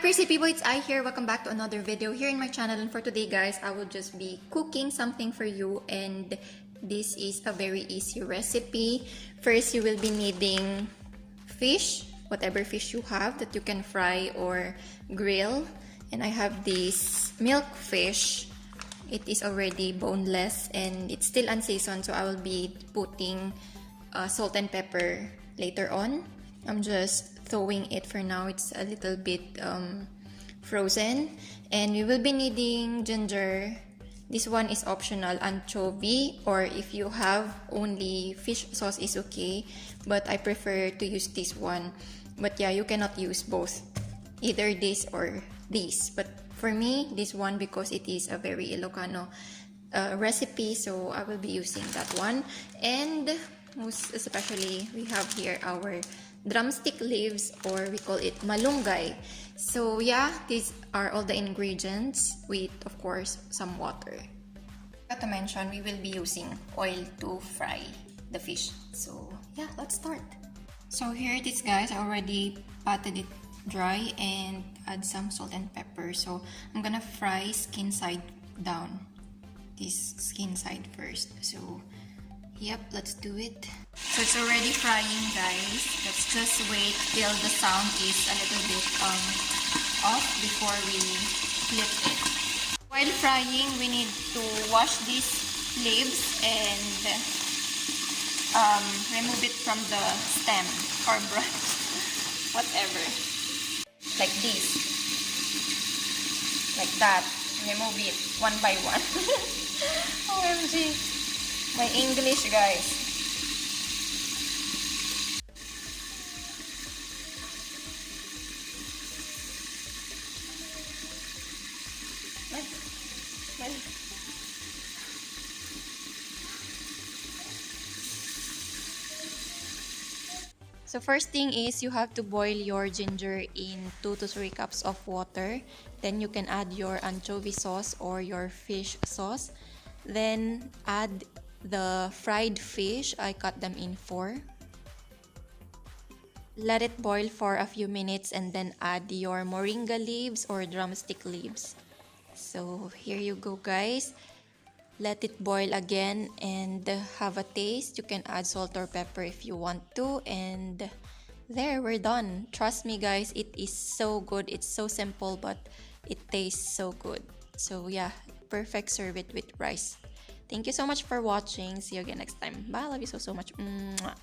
Crazy people, it's I here. Welcome back to another video here in my channel, and for today guys, I will just be cooking something for you, and this is a very easy recipe. First, you will be needing fish, whatever fish you have that you can fry or grill. And I have this milk fish. It is already boneless and it's still unseasoned, so I will be putting salt and pepper later on. I'm just thawing it for now. It's a little bit frozen. And we will be needing ginger. This one is optional, anchovy, or if you have only fish sauce is okay, but I prefer to use this one. But yeah, you cannot use both, either this or this, but for me this one, because it is a very Ilocano recipe, so I will be using that one. And most especially, we have here our drumstick leaves, or we call it malunggay. So yeah, these are all the ingredients, with of course some water. To mention, we will be using oil to fry the fish. So yeah, let's start. So here it is guys, I already patted it dry and add some salt and pepper. So I'm gonna fry skin side down, this skin side first. So yep, let's do it. So it's already frying guys. Let's just wait till the sound is a little bit off before we flip it. While frying, we need to wash these leaves and remove it from the stem or branch, whatever. Like this, like that. Remove it one by one. OMG, my English guys. So first thing is, you have to boil your ginger in 2 to 3 cups of water. Then you can add your anchovy sauce or your fish sauce. Then add the fried fish. I cut them in 4. Let it boil for a few minutes and then add your moringa leaves or drumstick leaves. So here you go guys. Let it boil again and have a taste. You can add salt or pepper if you want to, and there, we're done. Trust me guys, it is so good. It's so simple but it tastes so good. So yeah, perfect. Serve it with rice. Thank you so much for watching. See you again next time. Bye. Love you so much. Mwah.